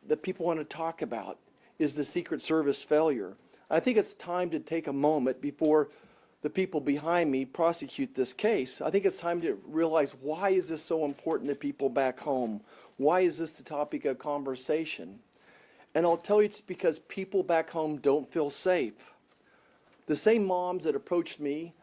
that people want to talk about is the Secret Service failure. I think it's time to take a moment before the people behind me prosecute this case. I think it's time to realize, why is this so important to people back home? Why is this the topic of conversation? And I'll tell you, it's because people back home don't feel safe. The same moms that approached me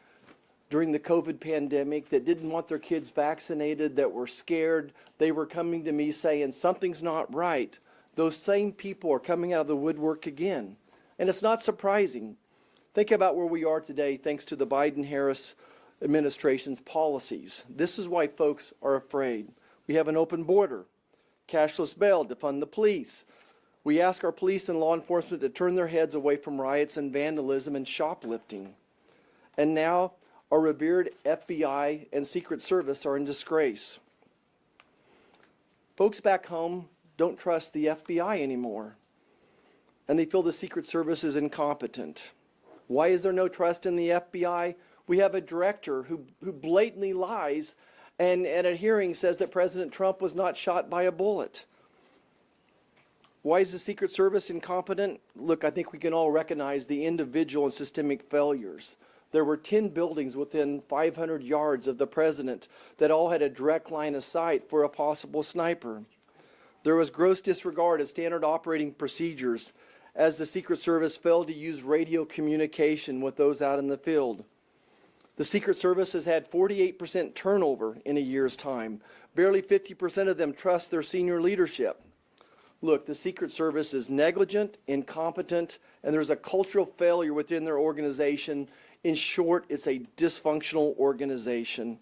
during the COVID pandemic, that didn't want their kids vaccinated, that were scared, they were coming to me saying something's not right. Those same people are coming out of the woodwork again. And it's not surprising. Think about where we are today thanks to the Biden-Harris administration's policies. This is why folks are afraid. We have an open border, cashless bail to fund the police. We ask our police and law enforcement to turn their heads away from riots and vandalism and shoplifting. And now our revered FBI and Secret Service are in disgrace. Folks back home don't trust the FBI anymore, and they feel the Secret Service is incompetent. Why is there no trust in the FBI? We have a director who blatantly lies and at a hearing says that President Trump was not shot by a bullet. Why is the Secret Service incompetent? Look, I think we can all recognize the individual and systemic failures. There were 10 buildings within 500 yards of the president that all had a direct line of sight for a possible sniper. There was gross disregard of standard operating procedures as the Secret Service failed to use radio communication with those out in the field. The Secret Service has had 48% turnover in a year's time. Barely 50% of them trust their senior leadership. Look, the Secret Service is negligent, incompetent, and there's a cultural failure within their organization. In short, it's a dysfunctional organization.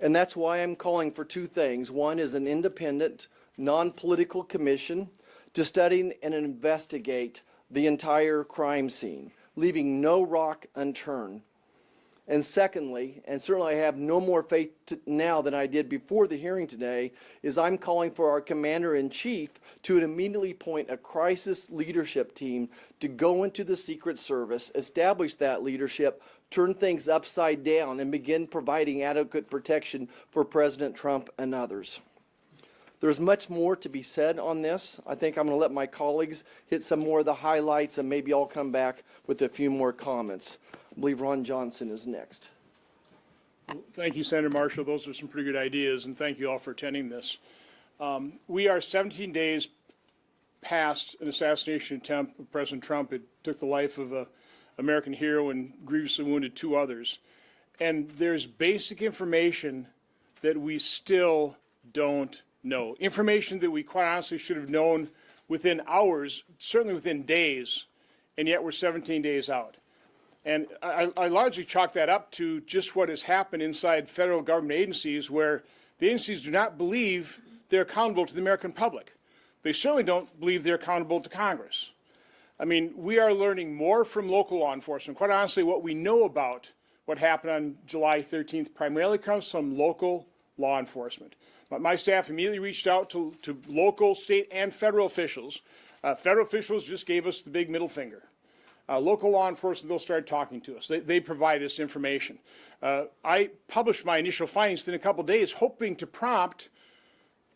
And that's why I'm calling for two things. One is an independent, non-political commission to study and investigate the entire crime scene, leaving no rock unturned. And secondly, and certainly I have no more faith now than I did before the hearing today, is I'm calling for our Commander-in-Chief to immediately appoint a crisis leadership team to go into the Secret Service, establish that leadership, turn things upside down, and begin providing adequate protection for President Trump and others. There's much more to be said on this. I think I'm going to let my colleagues hit some more of the highlights, and maybe I'll come back with a few more comments. I believe Ron Johnson is next. Thank you, Senator Marshall. Those are some pretty good ideas, and thank you all for attending this. We are 17 days past an assassination attempt of President Trump. It took the life of an American hero and grievously wounded 2 others. And there's basic information that we still don't know. Information that we quite honestly should have known within hours, certainly within days, and yet we're 17 days out. And I largely chalk that up to just what has happened inside federal government agencies, where the agencies do not believe they're accountable to the American public. They certainly don't believe they're accountable to Congress. I mean, we are learning more from local law enforcement. Quite honestly, what we know about what happened on July 13th primarily comes from local law enforcement. My staff immediately reached out to local, state, and federal officials. Federal officials just gave us the big middle finger. Local law enforcement, they'll start talking to us. They provide us information. I published my initial findings within a couple of days, hoping to prompt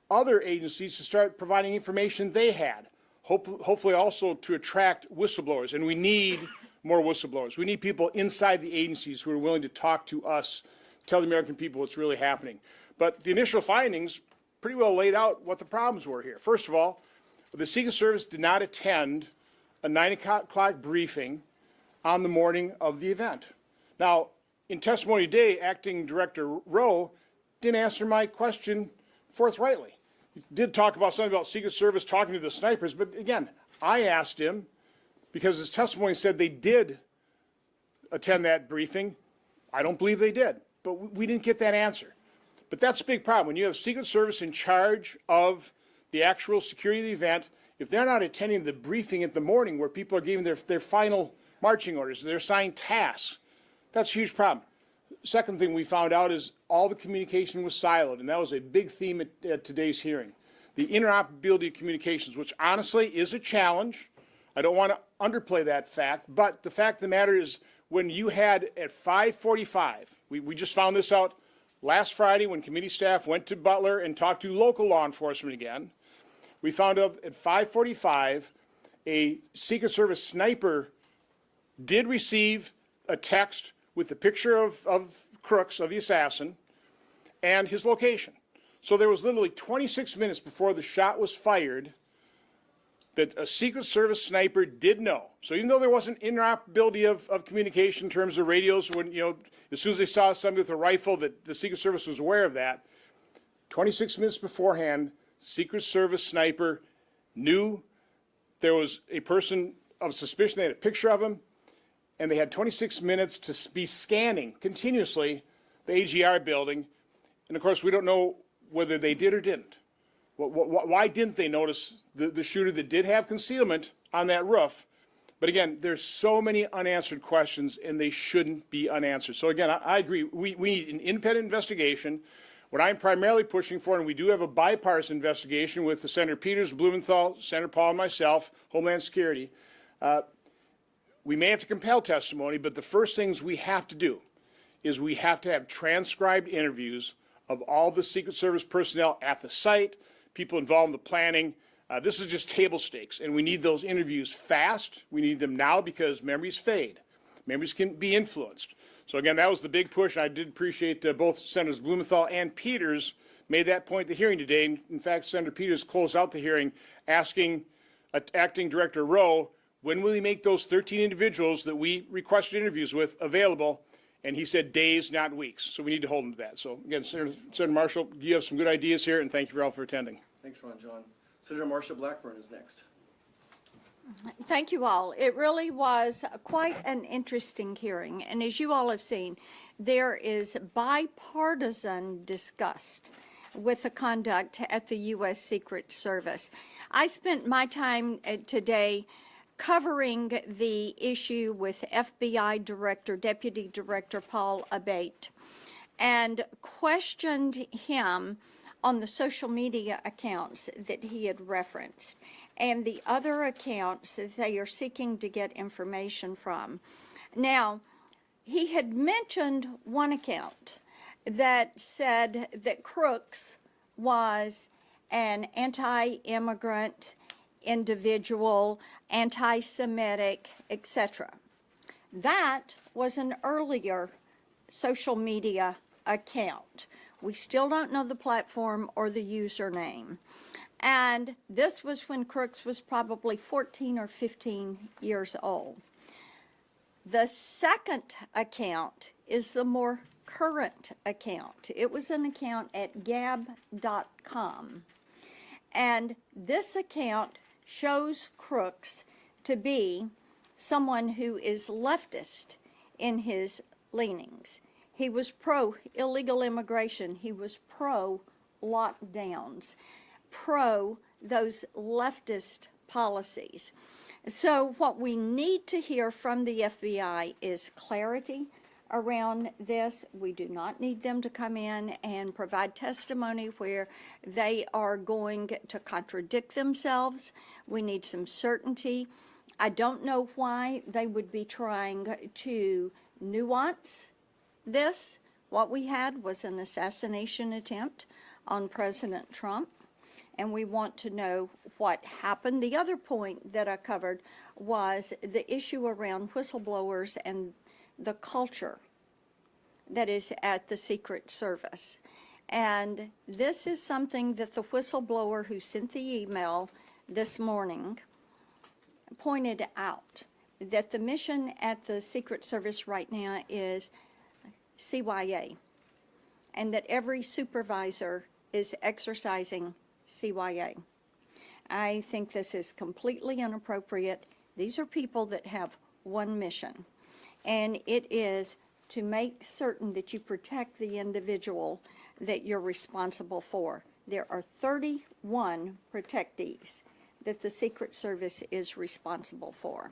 other agencies to start providing information they had, hopefully also to attract whistleblowers. And we need more whistleblowers. We need people inside the agencies who are willing to talk to us, tell the American people what's really happening. But the initial findings pretty well laid out what the problems were here. First of all, the Secret Service did not attend a 9 o'clock briefing on the morning of the event. Now, in testimony today, Acting Director Rowe didn't answer my question forthrightly. He did talk about something about Secret Service talking to the snipers, but again, I asked him, because his testimony said they did attend that briefing. I don't believe they did, but we didn't get that answer. But that's a big problem. When you have Secret Service in charge of the actual security of the event, if they're not attending the briefing at the morning where people are giving their final marching orders, their assigned tasks, that's a huge problem. Second thing we found out is all the communication was siloed, and that was a big theme at today's hearing. The interoperability of communications, which honestly is a challenge. I don't want to underplay that fact, but the fact of the matter is when you had at 5:45, we just found this out last Friday when committee staff went to Butler and talked to local law enforcement again. we found out at 5:45, a Secret Service sniper did receive a text with the picture of Crooks, of the assassin, and his location. So there was literally 26 minutes before the shot was fired that a Secret Service sniper did know. So even though there wasn't interoperability of communication in terms of radios, when, you know, as soon as they saw somebody with a rifle, that the Secret Service was aware of that, 26 minutes beforehand, Secret Service sniper knew there was a person of suspicion. They had a picture of him, and they had 26 minutes to be scanning continuously the AGR building. And of course, we don't know whether they did or didn't. Why didn't they notice the shooter that did have concealment on that roof? But again, there's so many unanswered questions, and they shouldn't be unanswered. So again, I agree. We need an independent investigation. What I'm primarily pushing for, and we do have a bipartisan investigation with Senator Peters, Blumenthal, Senator Paul, and myself, Homeland Security. We may have to compel testimony, but the first things we have to do is we have to have transcribed interviews of all the Secret Service personnel at the site, people involved in the planning. This is just table stakes, and we need those interviews fast. We need them now because memories fade. Memories can be influenced. So again, that was the big push. I did appreciate both Senators Blumenthal and Peters made that point at the hearing today. In fact, Senator Peters closed out the hearing asking Acting Director Rowe, when will he make those 13 individuals that we requested interviews with available? And he said days, not weeks. So we need to hold him to that. So again, Senator Marshall, you have some good ideas here, and thank you all for attending. Thanks, Ron John. Senator Marsha Blackburn is next. Thank you all. It really was quite an interesting hearing. And as you all have seen, there is bipartisan disgust with the conduct at the U.S. Secret Service. I spent my time today covering the issue with FBI Director, Deputy Director Paul Abate, and questioned him on the social media accounts that he had referenced and the other accounts that they are seeking to get information from. Now, he had mentioned one account that said that Crooks was an anti-immigrant individual, anti-Semitic, etc. That was an earlier social media account. We still don't know the platform or the username. And this was when Crooks was probably 14 or 15 years old. The second account is the more current account. It was an account at gab.com. And this account shows Crooks to be someone who is leftist in his leanings. He was pro-illegal immigration. He was pro-lockdowns, pro those leftist policies. So what we need to hear from the FBI is clarity around this. We do not need them to come in and provide testimony where they are going to contradict themselves. We need some certainty. I don't know why they would be trying to nuance this. What we had was an assassination attempt on President Trump, and we want to know what happened. The other point that I covered was the issue around whistleblowers and the culture that is at the Secret Service. And this is something that the whistleblower who sent the email this morning pointed out, that the mission at the Secret Service right now is CYA, and that every supervisor is exercising CYA. I think this is completely inappropriate. These are people that have one mission, and it is to make certain that you protect the individual that you're responsible for. There are 31 protectees that the Secret Service is responsible for.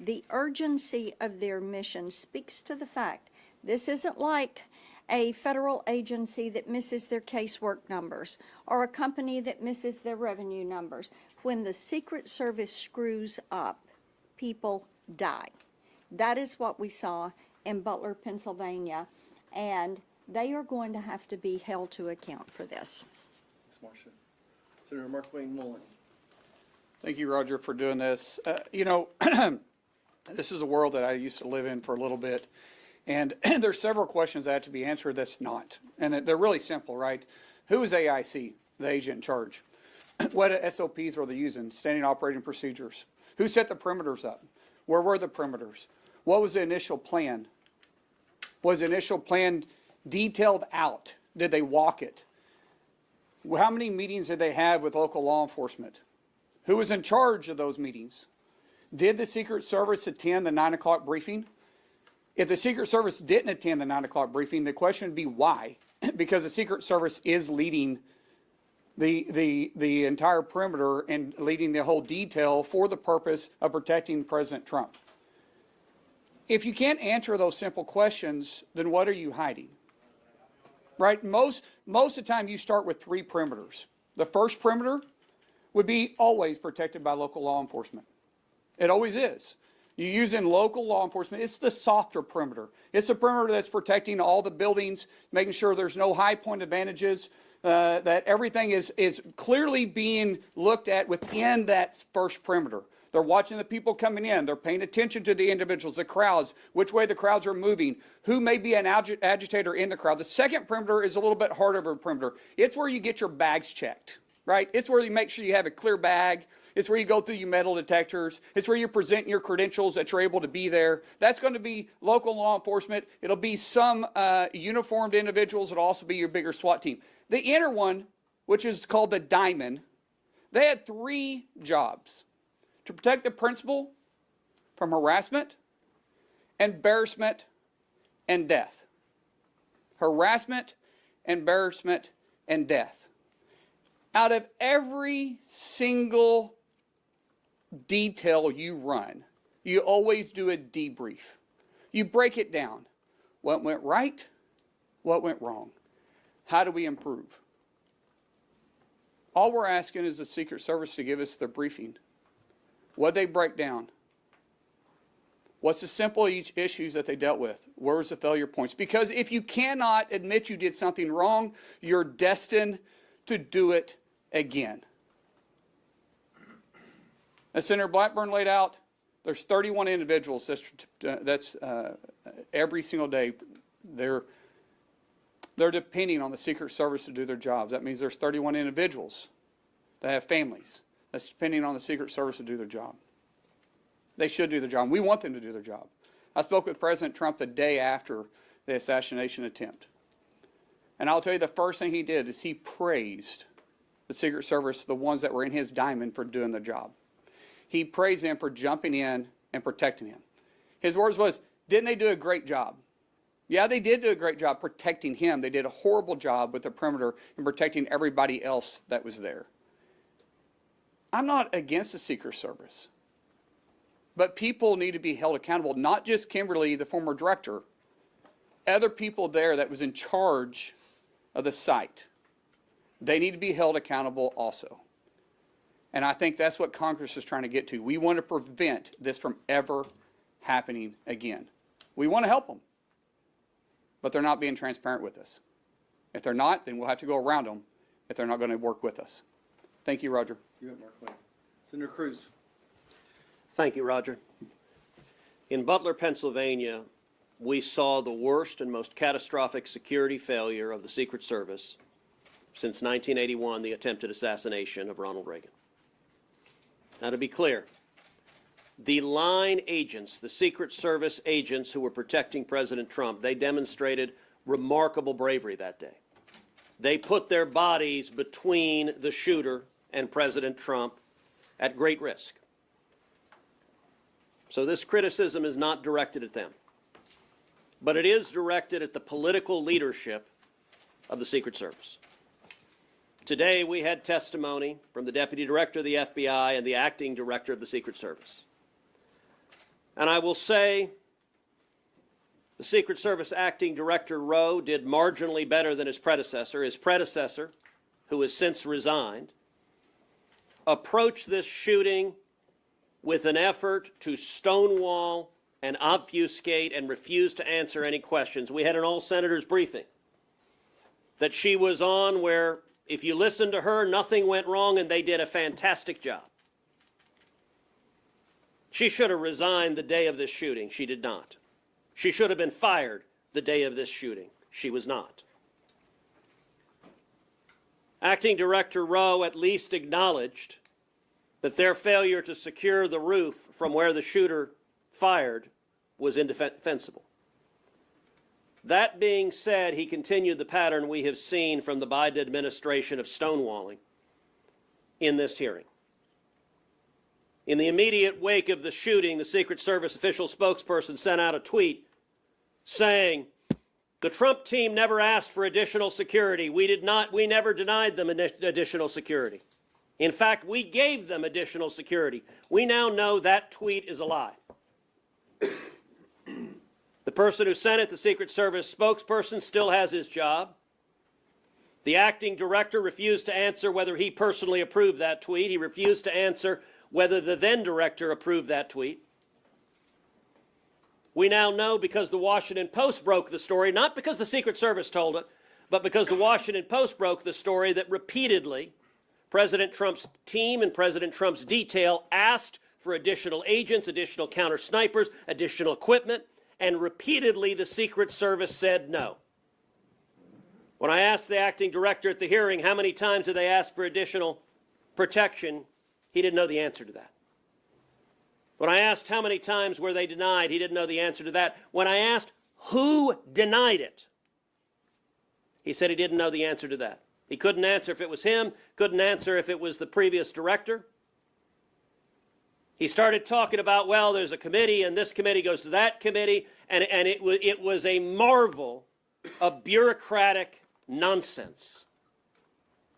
The urgency of their mission speaks to the fact this isn't like a federal agency that misses their casework numbers or a company that misses their revenue numbers. When the Secret Service screws up, people die. That is what we saw in Butler, Pennsylvania, and they are going to have to be held to account for this. Thanks, Marsha. Senator Mark Wayne Mullen. Thank you, Roger, for doing this. This is a world that I used to live in for a little bit, and there's several questions that have to be answered that's not. And they're really simple, right? Who is AIC, the agent in charge? What SOPs are they using? Standing operating procedures. Who set the perimeters up? Where were the perimeters? What was the initial plan? Was the initial plan detailed out? Did they walk it? How many meetings did they have with local law enforcement? Who was in charge of those meetings? Did the Secret Service attend the 9 o'clock briefing? If the Secret Service didn't attend the 9 o'clock briefing, the question would be why? Because the Secret Service is leading the entire perimeter and leading the whole detail for the purpose of protecting President Trump. If you can't answer those simple questions, then what are you hiding? Right? Most of the time you start with 3 perimeters. The first perimeter would be always protected by local law enforcement. It always is. You use in local law enforcement, it's the softer perimeter. It's the perimeter that's protecting all the buildings, making sure there's no high point advantages, that everything is clearly being looked at within that first perimeter. They're watching the people coming in. They're paying attention to the individuals, the crowds, which way the crowds are moving, who may be an agitator in the crowd. The second perimeter is a little bit harder of a perimeter. It's where you get your bags checked, right? It's where you make sure you have a clear bag. It's where you go through your metal detectors. It's where you present your credentials that you're able to be there. That's going to be local law enforcement. It'll be some uniformed individuals. It'll also be your bigger SWAT team. The inner one, which is called the diamond, they had 3 jobs: to protect the principal from harassment, embarrassment, and death. Harassment, embarrassment, and death. Out of every single detail you run, you always do a debrief. You break it down. What went right? What went wrong? How do we improve? All we're asking is the Secret Service to give us the briefing. What did they break down? What's the simple issues that they dealt with? Where was the failure points? Because if you cannot admit you did something wrong, you're destined to do it again. As Senator Blackburn laid out, there's 31 individuals that's every single day they're depending on the Secret Service to do their jobs. That means there's 31 individuals that have families that's depending on the Secret Service to do their job. They should do their job. We want them to do their job. I spoke with President Trump the day after the assassination attempt. And I'll tell you, the first thing he did is he praised the Secret Service, the ones that were in his diamond, for doing the job. He praised them for jumping in and protecting him. His words was, didn't they do a great job? Yeah, they did do a great job protecting him. They did a horrible job with the perimeter and protecting everybody else that was there. I'm not against the Secret Service, but people need to be held accountable, not just Kimberly, the former director, other people there that was in charge of the site. They need to be held accountable also. And I think that's what Congress is trying to get to. We want to prevent this from ever happening again. We want to help them, but they're not being transparent with us. If they're not, then we'll have to go around them if they're not going to work with us. Thank you, Roger. You bet, Mark Wayne. Senator Cruz. Thank you, Roger. In Butler, Pennsylvania, we saw the worst and most catastrophic security failure of the Secret Service since 1981, the attempted assassination of Ronald Reagan. Now, to be clear, the line agents, the Secret Service agents who were protecting President Trump, they demonstrated remarkable bravery that day. They put their bodies between the shooter and President Trump at great risk. So this criticism is not directed at them, but it is directed at the political leadership of the Secret Service. Today, we had testimony from the Deputy Director of the FBI and the Acting Director of the Secret Service. And I will say the Secret Service Acting Director Rowe did marginally better than his predecessor. His predecessor, who has since resigned, approached this shooting with an effort to stonewall and obfuscate and refuse to answer any questions. We had an all-senators briefing that she was on where if you listen to her, nothing went wrong and they did a fantastic job. She should have resigned the day of this shooting. She did not. She should have been fired the day of this shooting. She was not. Acting Director Rowe at least acknowledged that their failure to secure the roof from where the shooter fired was indefensible. That being said, he continued the pattern we have seen from the Biden administration of stonewalling in this hearing. In the immediate wake of the shooting, the Secret Service official spokesperson sent out a tweet saying, "The Trump team never asked for additional security. We never denied them additional security. In fact, we gave them additional security." We now know that tweet is a lie. The person who sent it, the Secret Service spokesperson, still has his job. The acting director refused to answer whether he personally approved that tweet. He refused to answer whether the then director approved that tweet. We now know because the Washington Post broke the story, not because the Secret Service told it, but because the Washington Post broke the story, that repeatedly President Trump's team and President Trump's detail asked for additional agents, additional counter snipers, additional equipment, and repeatedly the Secret Service said no. When I asked the acting director at the hearing how many times did they ask for additional protection, he didn't know the answer to that. When I asked how many times were they denied, he didn't know the answer to that. When I asked who denied it, he said he didn't know the answer to that. He couldn't answer if it was him, couldn't answer if it was the previous director. He started talking about, well, there's a committee, and this committee goes to that committee, and it was a marvel of bureaucratic nonsense.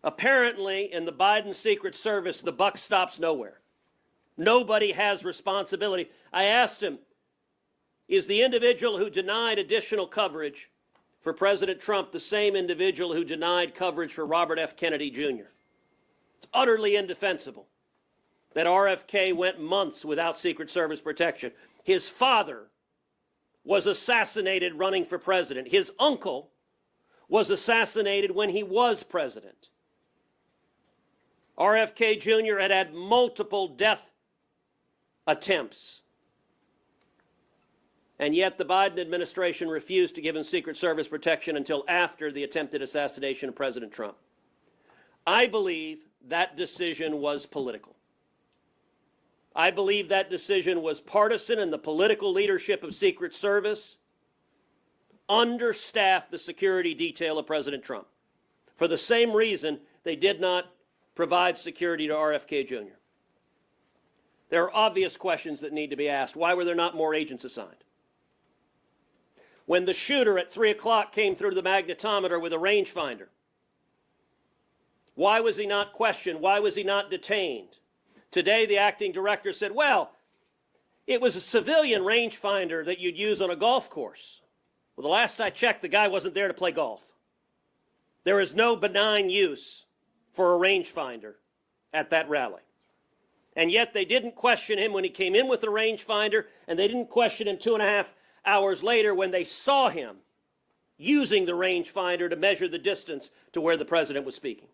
Apparently, in the Biden Secret Service, the buck stops nowhere. Nobody has responsibility. I asked him, is the individual who denied additional coverage for President Trump the same individual who denied coverage for Robert F. Kennedy Jr.? It's utterly indefensible that RFK went months without Secret Service protection. His father was assassinated running for president. His uncle was assassinated when he was president. RFK Jr. had multiple death attempts. And yet the Biden administration refused to give him Secret Service protection until after the attempted assassination of President Trump. I believe that decision was political. I believe that decision was partisan, and the political leadership of Secret Service understaffed the security detail of President Trump. For the same reason, they did not provide security to RFK Jr. There are obvious questions that need to be asked. Why were there not more agents assigned? When the shooter at 3 o'clock came through the magnetometer with a rangefinder, why was he not questioned? Why was he not detained? Today, the acting director said, well, it was a civilian rangefinder that you'd use on a golf course. Well, the last I checked, the guy wasn't there to play golf. There is no benign use for a rangefinder at that rally. And yet they didn't question him when he came in with the rangefinder, and they didn't question him 2.5 hours later when they saw him using the rangefinder to measure the distance to where the president was speaking.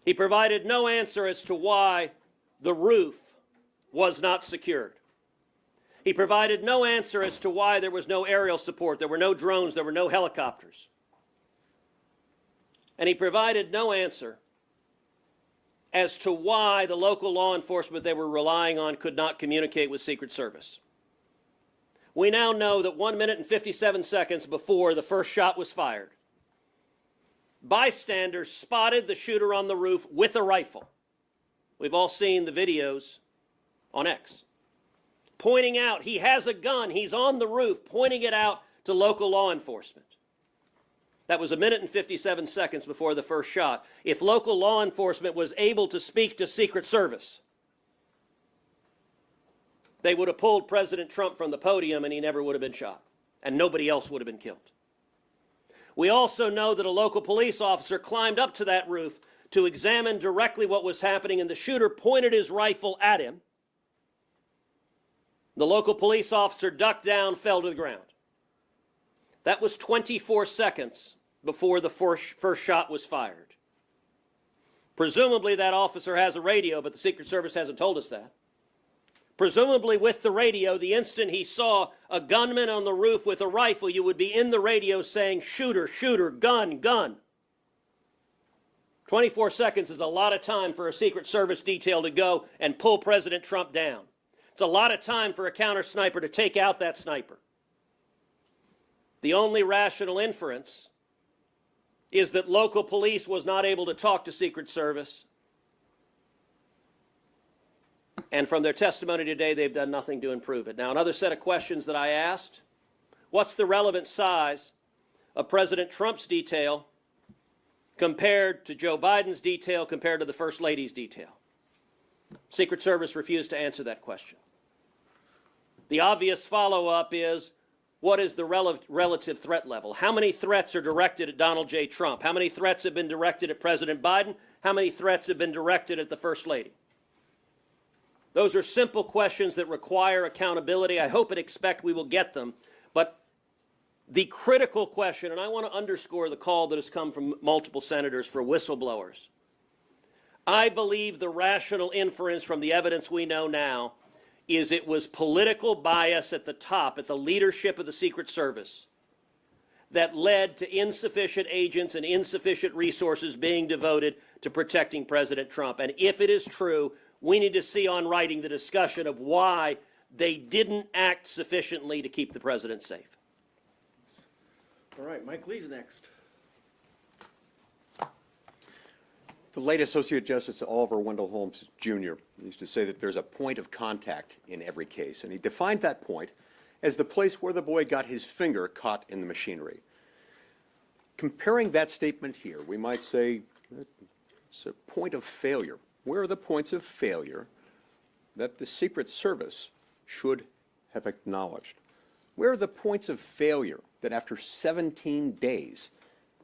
He provided no answer as to why the roof was not secured. He provided no answer as to why there was no aerial support, there were no drones, there were no helicopters. And he provided no answer as to why the local law enforcement they were relying on could not communicate with Secret Service. We now know that 1 minute and 57 seconds before the first shot was fired, bystanders spotted the shooter on the roof with a rifle. We've all seen the videos on X. Pointing out, he has a gun, he's on the roof, pointing it out to local law enforcement. That was 1 minute and 57 seconds before the first shot. If local law enforcement was able to speak to Secret Service, they would have pulled President Trump from the podium and he never would have been shot, and nobody else would have been killed. We also know that a local police officer climbed up to that roof to examine directly what was happening, and the shooter pointed his rifle at him. The local police officer ducked down, fell to the ground. That was 24 seconds before the first shot was fired. Presumably that officer has a radio, but the Secret Service hasn't told us that. Presumably with the radio, the instant he saw a gunman on the roof with a rifle, you would be in the radio saying, shooter, shooter, gun, gun. 24 seconds is a lot of time for a Secret Service detail to go and pull President Trump down. It's a lot of time for a counter sniper to take out that sniper. The only rational inference is that local police was not able to talk to Secret Service. And from their testimony today, they've done nothing to improve it. Now, another set of questions that I asked, what's the relevant size of President Trump's detail compared to Joe Biden's detail, compared to the First Lady's detail? Secret Service refused to answer that question. The obvious follow-up is, what is the relative threat level? How many threats are directed at Donald J. Trump? How many threats have been directed at President Biden? How many threats have been directed at the First Lady? Those are simple questions that require accountability. I hope and expect we will get them. But the critical question, and I want to underscore the call that has come from multiple senators for whistleblowers. I believe the rational inference from the evidence we know now is it was political bias at the top, at the leadership of the Secret Service, that led to insufficient agents and insufficient resources being devoted to protecting President Trump. And if it is true, we need to see on writing the discussion of why they didn't act sufficiently to keep the president safe. All right, Mike Lee's next. The late Associate Justice Oliver Wendell Holmes Jr. used to say that there's a point of contact in every case, and he defined that point as the place where the boy got his finger caught in the machinery. Comparing that statement here, we might say that it's a point of failure. Where are the points of failure that the Secret Service should have acknowledged? Where are the points of failure that after 17 days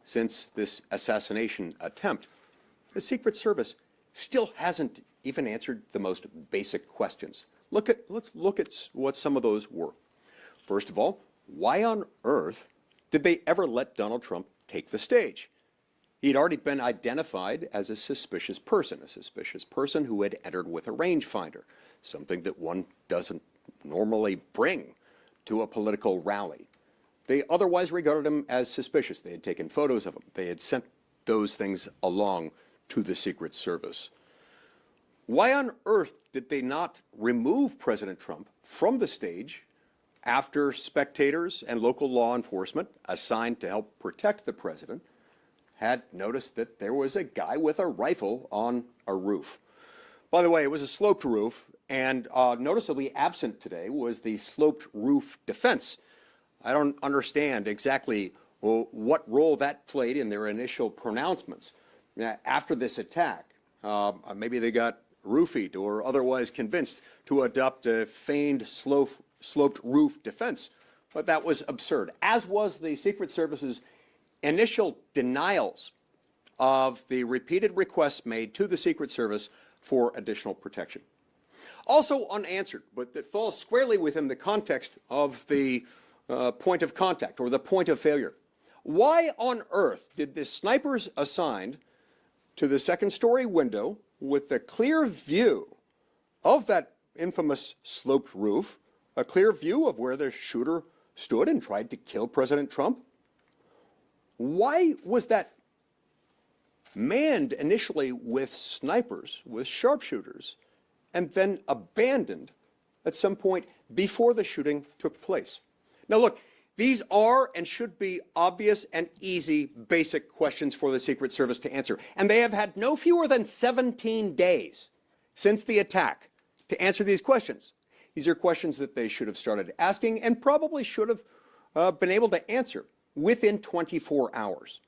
since this assassination attempt, the Secret Service still hasn't even answered the most basic questions? Let's look at what some of those were. First of all, why on earth did they ever let Donald Trump take the stage? He'd already been identified as a suspicious person who had entered with a rangefinder, something that one doesn't normally bring to a political rally. They otherwise regarded him as suspicious. They had taken photos of him. They had sent those things along to the Secret Service. Why on earth did they not remove President Trump from the stage after spectators and local law enforcement assigned to help protect the president had noticed that there was a guy with a rifle on a roof? By the way, it was a sloped roof, and noticeably absent today was the sloped roof defense. I don't understand exactly what role that played in their initial pronouncements. After this attack, maybe they got roofied or otherwise convinced to adopt a feigned sloped roof defense. But that was absurd, as was the Secret Service's initial denials of the repeated requests made to the Secret Service for additional protection. Also unanswered, but that falls squarely within the context of the point of contact or the point of failure. Why on earth did the snipers assigned to the second-story window with a clear view of that infamous sloped roof, a clear view of where the shooter stood and tried to kill President Trump? Why was that manned initially with snipers, with sharpshooters, and then abandoned at some point before the shooting took place? Now look, these are and should be obvious and easy basic questions for the Secret Service to answer. And they have had no fewer than 17 days since the attack to answer these questions. These are questions that they should have started asking and probably should have been able to answer within 24 hours.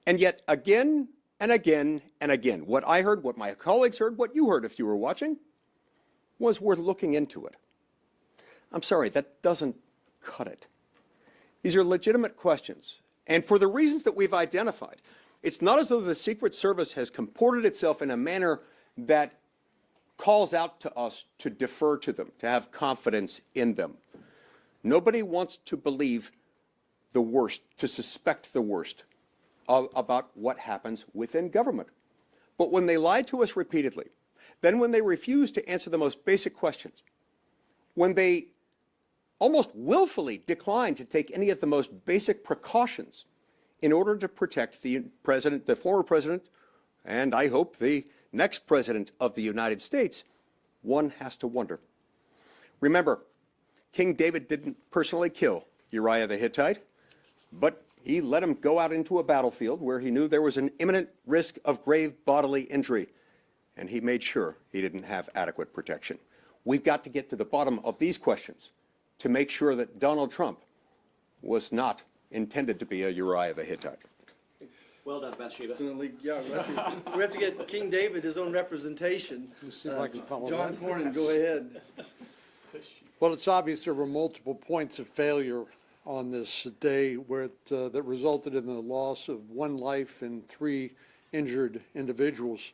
And yet again and again and again, what I heard, what my colleagues heard, what you heard if you were watching, was we're looking into it. I'm sorry, that doesn't cut it. These are legitimate questions. And for the reasons that we've identified, it's not as though the Secret Service has comported itself in a manner that calls out to us to defer to them, to have confidence in them. Nobody wants to believe the worst, to suspect the worst about what happens within government. But when they lied to us repeatedly, then when they refused to answer the most basic questions, when they almost willfully declined to take any of the most basic precautions in order to protect the president, the former president, and I hope the next president of the United States, one has to wonder. Remember, King David didn't personally kill Uriah the Hittite, but he let him go out into a battlefield where he knew there was an imminent risk of grave bodily injury, and he made sure he didn't have adequate protection. We've got to get to the bottom of these questions to make sure that Donald Trump was not intended to be a Uriah the Hittite. Well done, Bathsheba. Yeah, we have to get King David his own representation. See if I can follow John that. Cornyn, go ahead. Well, it's obvious there were multiple points of failure on this day where that resulted in the loss of 1 life and 3 injured individuals,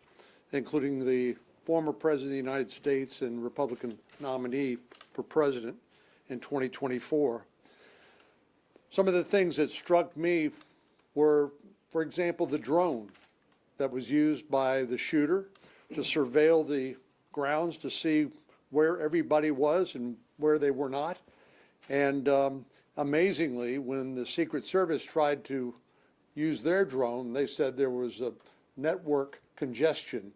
including the former President of the United States and Republican nominee for president in 2024. Some of the things that struck me were, for example, the drone that was used by the shooter to surveil the grounds to see where everybody was and where they were not. And amazingly, when the Secret Service tried to use their drone, they said there was a network congestion.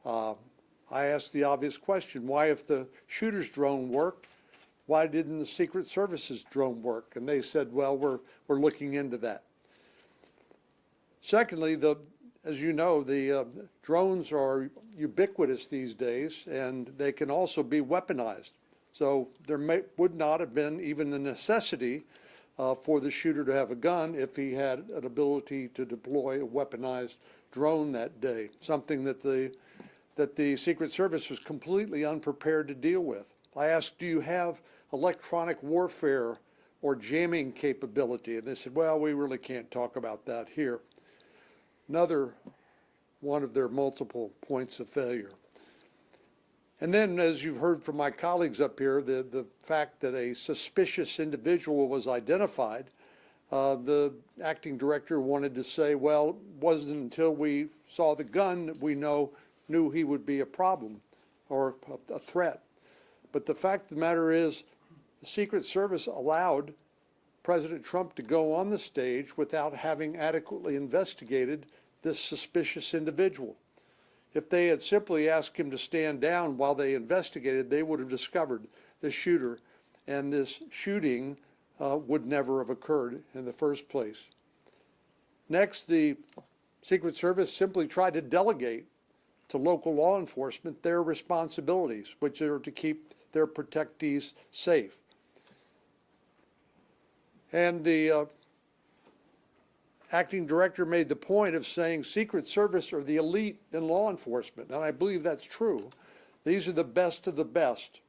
I asked the obvious question, why, if the shooter's drone worked, why didn't the Secret Service's drone work? And they said, well, we're looking into that. Secondly, as you know, the drones are ubiquitous these days, and they can also be weaponized. So there would not have been even a necessity for the shooter to have a gun if he had an ability to deploy a weaponized drone that day, something that the Secret Service was completely unprepared to deal with. I asked, do you have electronic warfare or jamming capability? And they said, well, we really can't talk about that here. Another one of their multiple points of failure. And then, as you've heard from my colleagues up here, the fact that a suspicious individual was identified, the acting director wanted to say, well, it wasn't until we saw the gun that we knew he would be a problem or a threat. But the fact of the matter is, the Secret Service allowed President Trump to go on the stage without having adequately investigated this suspicious individual. If they had simply asked him to stand down while they investigated, they would have discovered the shooter, and this shooting would never have occurred in the first place. Next, the Secret Service simply tried to delegate to local law enforcement their responsibilities, which are to keep their protectees safe. And the acting director made the point of saying Secret Service are the elite in law enforcement, and I believe that's true. These are the best of the best.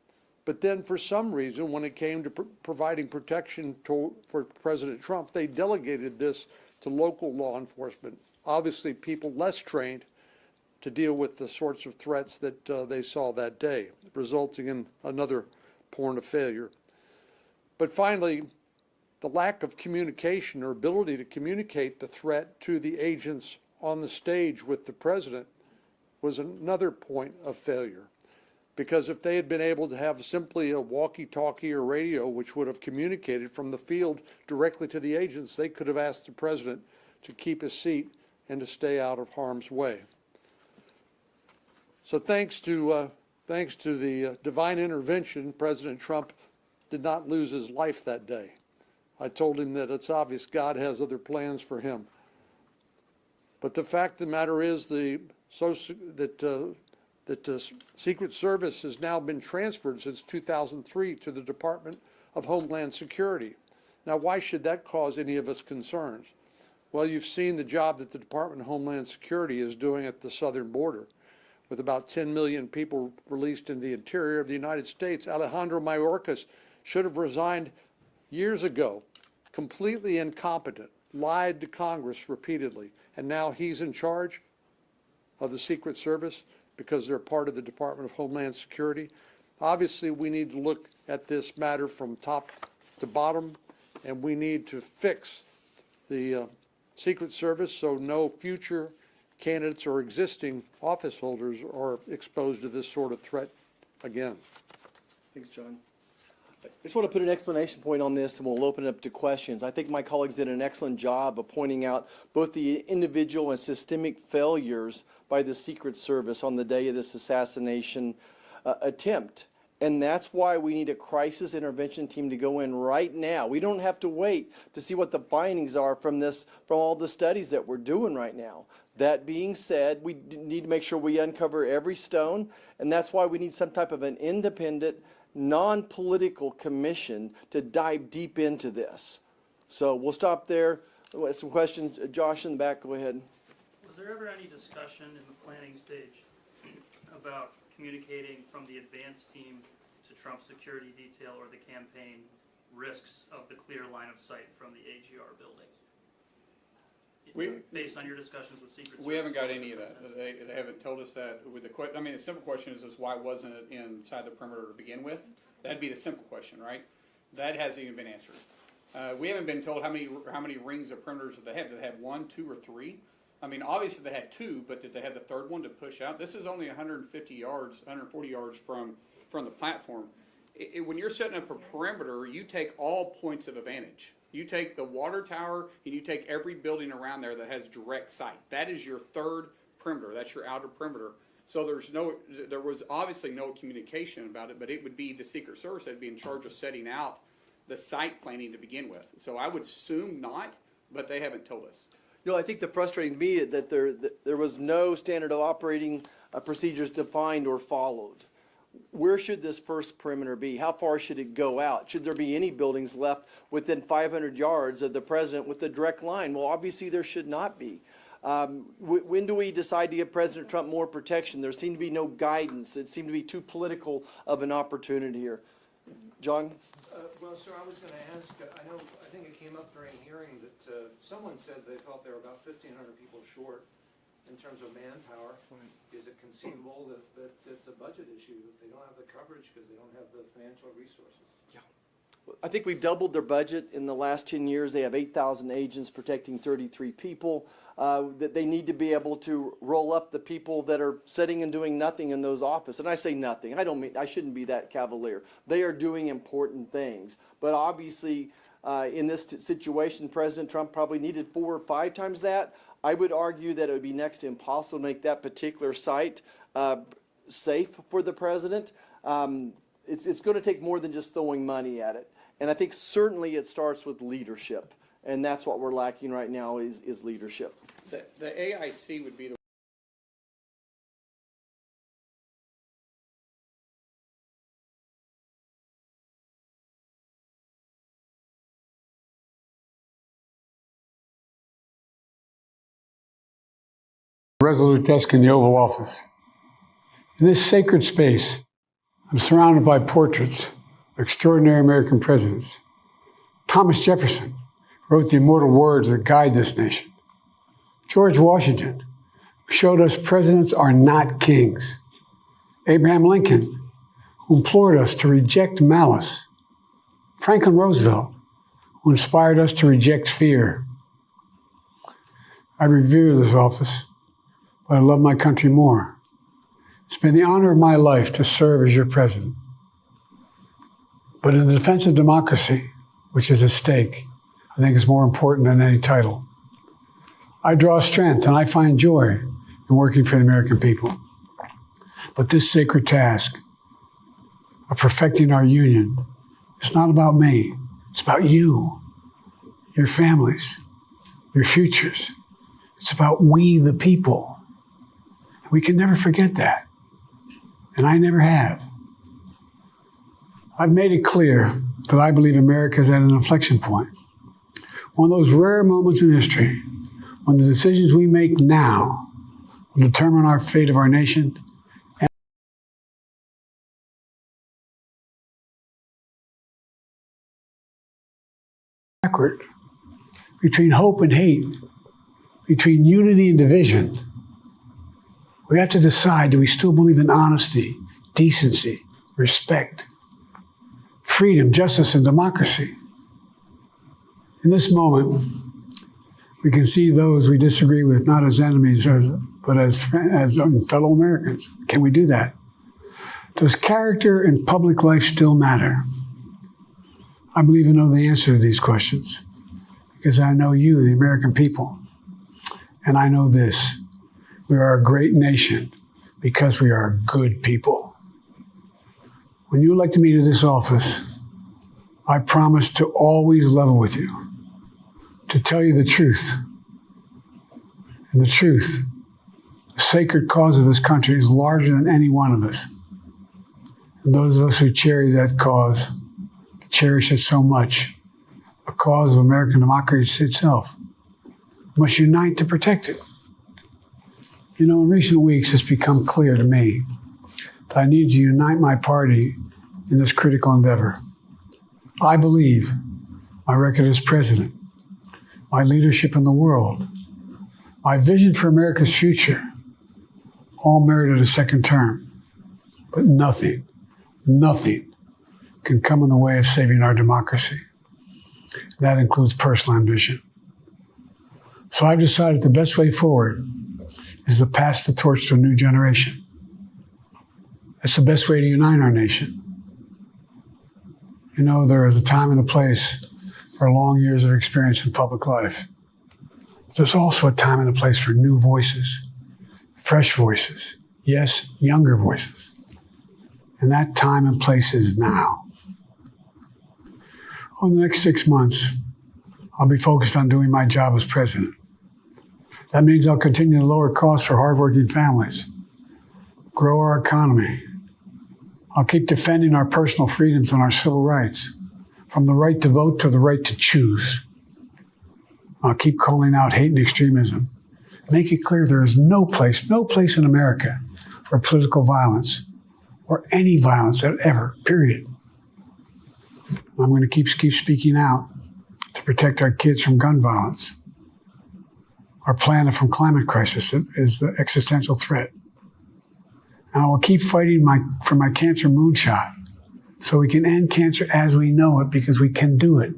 But then for some reason, when it came to providing protection for President Trump, they delegated this to local law enforcement, obviously people less trained to deal with the sorts of threats that they saw that day, resulting in another point of failure. But finally, the lack of communication or ability to communicate the threat to the agents on the stage with the president was another point of failure. Because if they had been able to have simply a walkie-talkie or radio which would have communicated from the field directly to the agents, they could have asked the president to keep his seat and to stay out of harm's way. So thanks to the divine intervention, President Trump did not lose his life that day. I told him that it's obvious God has other plans for him. But the fact of the matter is that the Secret Service has now been transferred since 2003 to the Department of Homeland Security. Now, why should that cause any of us concerns? Well, you've seen the job that the Department of Homeland Security is doing at the southern border. With about 10 million people released in the interior of the United States, Alejandro Mayorkas should have resigned years ago, completely incompetent, lied to Congress repeatedly, and now he's in charge of the Secret Service because they're part of the Department of Homeland Security. Obviously, we need to look at this matter from top to bottom, and we need to fix the Secret Service so no future candidates or existing office holders are exposed to this sort of threat again. Thanks, John. I just want to put an explanation point on this, and we'll open it up to questions. I think my colleagues did an excellent job of pointing out both the individual and systemic failures by the Secret Service on the day of this assassination attempt. And that's why we need a crisis intervention team to go in right now. We don't have to wait to see what the findings are from all the studies that we're doing right now. That being said, we need to make sure we uncover every stone, and that's why we need some type of an independent, non-political commission to dive deep into this. So we'll stop there. Some questions. Josh in the back, go ahead. Was there ever any discussion in the planning stage about communicating from the advance team to Trump's security detail or the campaign risks of the clear line of sight from the AGR building? Based on your discussions with Secret Service? We haven't got any of that. They haven't told us that. With the, I mean, the simple question is why wasn't it inside the perimeter to begin with? That'd be the simple question, right? That hasn't even been answered. We haven't been told how many rings of perimeters did they have. Did they have 1, 2, or 3? I mean, obviously they had 2, but did they have the third one to push out? This is only 150 yards, 140 yards from the platform. When you're setting up a perimeter, you take all points of advantage. You take the water tower and you take every building around there that has direct sight. That is your third perimeter. That's your outer perimeter. So there was obviously no communication about it, but it would be the Secret Service that would be in charge of setting out the site planning to begin with. So I would assume not, but they haven't told us. You know, I think the frustrating to me is that there was no standard of operating procedures defined or followed. Where should this first perimeter be? How far should it go out? Should there be any buildings left within 500 yards of the president with the direct line? Well, obviously there should not be. When do we decide to give President Trump more protection? There seemed to be no guidance. It seemed to be too political of an opportunity here. John? Well, sir, I was going to ask, I think it came up during hearing that someone said they thought they were about 1,500 people short in terms of manpower. Is it conceivable that it's a budget issue, that they don't have the coverage because they don't have the financial resources? Yeah. I think we've doubled their budget in the last 10 years. They have 8,000 agents protecting 33 people. That they need to be able to roll up the people that are sitting and doing nothing in those offices. And I say nothing. I shouldn't be that cavalier. They are doing important things. But obviously, in this situation, President Trump probably needed 4 or 5 times that. I would argue that it would be next to impossible to make that particular site safe for the president. It's going to take more than just throwing money at it. And I think certainly it starts with leadership. And that's what we're lacking right now is leadership. The AIC would be the resolute desk in the Oval Office. In this sacred space, I'm surrounded by portraits of extraordinary American presidents. Thomas Jefferson wrote the immortal words that guide this nation. George Washington, who showed us presidents are not kings. Abraham Lincoln, who implored us to reject malice. Franklin Roosevelt, who inspired us to reject fear. I revere this office, but I love my country more. It's been the honor of my life to serve as your president. But in the defense of democracy, which is at stake, I think it's more important than any title. I draw strength and I find joy in working for the American people. But this sacred task of perfecting our union is not about me. It's about you, your families, your futures. It's about we, the people. We can never forget that. And I never have. I've made it clear that I believe America is at an inflection point. One of those rare moments in history when the decisions we make now will determine our fate of our nation and backward, between hope and hate, between unity and division. We have to decide, do we still believe in honesty, decency, respect, freedom, justice, and democracy? In this moment, We can see those we disagree with not as enemies, but as fellow Americans. Can we do that? Does character in public life still matter? I believe I know the answer to these questions because I know you, the American people. And I know this. We are a great nation because we are good people. When you elected me to this office, I promised to always level with you, to tell you the truth. And the truth, the sacred cause of this country is larger than any one of us. And those of us who cherish that cause, cherish it so much, a cause of American democracy itself, must unite to protect it. You know, in recent weeks, it's become clear to me that I need to unite my party in this critical endeavor. I believe my record as president, my leadership in the world, my vision for America's future, all merited a second term. But nothing can come in the way of saving our democracy. That includes personal ambition. So I've decided the best way forward is to pass the torch to a new generation. That's the best way to unite our nation. You know, there is a time and a place for long years of experience in public life. There's also a time and a place for new voices, fresh voices, yes, younger voices. And that time and place is now. Over the next 6 months, I'll be focused on doing my job as president. That means I'll continue to lower costs for hardworking families, grow our economy. I'll keep defending our personal freedoms and our civil rights, from the right to vote to the right to choose. I'll keep calling out hate and extremism. Make it clear there is no place in America for political violence or any violence ever, period. I'm going to keep speaking out to protect our kids from gun violence. Our planet from climate crisis is the existential threat. And I will keep fighting for my cancer moonshot so we can end cancer as we know it, because we can do it.